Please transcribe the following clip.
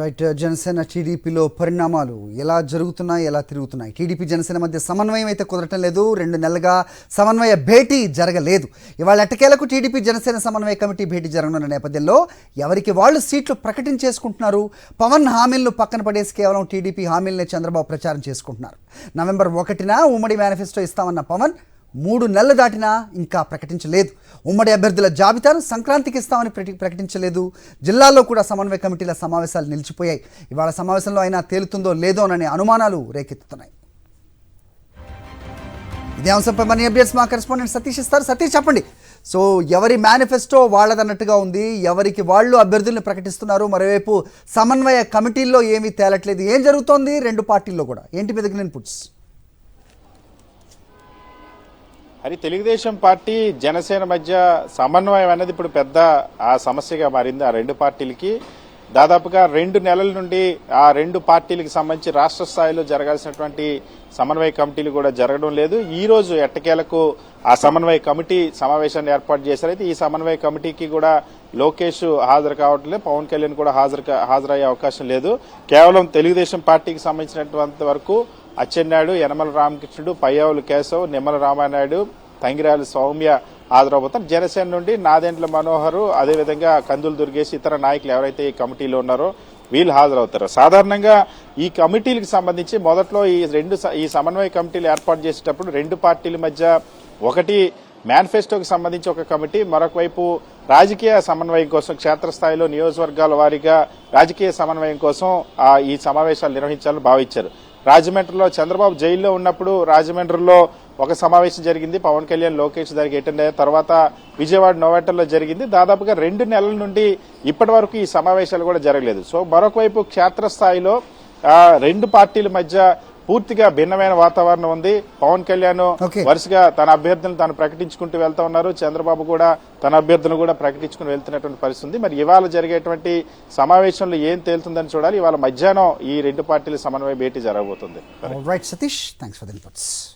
Right. Janasena టీడీపీలో పరిణామాలు ఎలా జరుగుతున్నాయి, ఎలా తిరుగుతున్నాయి? టీడీపీ జనసేన మధ్య సమన్వయం అయితే కుదరటం లేదు. 2 నెలలుగా సమన్వయ భేటీ జరగలేదు. ఇవాళ ఎట్టకేలకు టీడీపీ జనసేన సమన్వయ కమిటీ భేటీ జరగనున్న నేపథ్యంలో ఎవరికి వాళ్ళు సీట్లు ప్రకటించేసుకుంటున్నారు. పవన్ హామీలను పక్కన పడేసి కేవలం టీడీపీ హామీలనే చంద్రబాబు ప్రచారం చేసుకుంటున్నారు. నవంబర్ 1న ఉమ్మడి మేనిఫెస్టో ఇస్తామన్న పవన్ 3 నెలలు దాటినా ఇంకా ప్రకటించలేదు. ఉమ్మడి అభ్యర్థుల జాబితాను సంక్రాంతికి ఇస్తామని ప్రకటించలేదు. జిల్లాల్లో కూడా సమన్వయ కమిటీల సమావేశాలు నిలిచిపోయాయి. ఇవాళ సమావేశంలో అయినా తేలుతుందో లేదో అనే అనుమానాలు రేకెత్తుతున్నాయి. ఇదే అంశంపై మన అప్డేట్స్ మా కరెస్పాండెంట్ సతీష్ ఇస్తారు. సతీష్, చెప్పండి. సో ఎవరి మేనిఫెస్టో వాళ్ళదన్నట్టుగా ఉంది, ఎవరికి వాళ్ళు అభ్యర్థుల్ని ప్రకటిస్తున్నారు. మరోవైపు సమన్వయ కమిటీల్లో ఏమీ తేలట్లేదు. ఏం జరుగుతోంది 2 పార్టీల్లో కూడా? ఏంటి మీద ఇన్పుట్స్? అది తెలుగుదేశం పార్టీ జనసేన మధ్య సమన్వయం అనేది ఇప్పుడు పెద్ద ఆ సమస్యగా మారింది. ఆ 2 పార్టీలకి దాదాపుగా 2 నెలల నుండి ఆ 2 పార్టీలకు సంబంధించి రాష్ట్ర స్థాయిలో జరగాల్సినటువంటి సమన్వయ కమిటీలు కూడా జరగడం లేదు. ఈ రోజు ఎట్టకేలకు ఆ సమన్వయ కమిటీ సమావేశాన్ని ఏర్పాటు చేశారు. అయితే ఈ సమన్వయ కమిటీకి కూడా లోకేష్ హాజరు కావట్లేదు, పవన్ కళ్యాణ్ కూడా హాజరయ్యే అవకాశం లేదు. కేవలం తెలుగుదేశం పార్టీకి సంబంధించినంత వరకు అచ్చెన్నాయుడు, యనమల రామకృష్ణుడు, పయ్యావులు కేశవ్, నిమ్మల రామానాయుడు, తంగిరాల సౌమ్య హాజరవుతారు. జనసేన నుండి నాదెండ్ల మనోహర్, అదేవిధంగా కందులు దుర్గేష్, ఇతర నాయకులు ఎవరైతే ఈ కమిటీలో ఉన్నారో వీళ్ళు హాజరవుతారు. సాధారణంగా ఈ కమిటీలకు సంబంధించి మొదట్లో ఈ సమన్వయ కమిటీలు ఏర్పాటు చేసేటప్పుడు 2 పార్టీల మధ్య ఒకటి మేనిఫెస్టోకి సంబంధించి ఒక కమిటీ, మరొక వైపు రాజకీయ సమన్వయం కోసం క్షేత్రస్థాయిలో నియోజకవర్గాల వారీగా రాజకీయ సమన్వయం కోసం ఈ సమావేశాలు నిర్వహించాలని భావించారు. రాజమండ్రిలో చంద్రబాబు జైల్లో ఉన్నప్పుడు రాజమండ్రిలో ఒక సమావేశం జరిగింది. పవన్ కళ్యాణ్, లోకేష్ దానికి అటెండ్ అయ్యారు. తర్వాత విజయవాడ నోవాటల్లో జరిగింది. దాదాపుగా 2 నెలల నుండి ఇప్పటి వరకు ఈ సమావేశాలు కూడా జరగలేదు. సో మరొక వైపు క్షేత్రస్థాయిలో 2 పార్టీల మధ్య పూర్తిగా భిన్నమైన వాతావరణం ఉంది. పవన్ కళ్యాణ్ వరుసగా తన అభ్యర్థులను తాను ప్రకటించుకుంటూ వెళ్తా ఉన్నారు. చంద్రబాబు కూడా తన అభ్యర్థులను కూడా ప్రకటించుకుని వెళ్తున్నటువంటి పరిస్థితి ఉంది. మరి ఇవాళ జరిగేటువంటి సమావేశంలో ఏం తేలుతుందని చూడాలి. ఇవాళ మధ్యాహ్నం ఈ 2 పార్టీల సమన్వయ భేటీ జరగబోతుంది.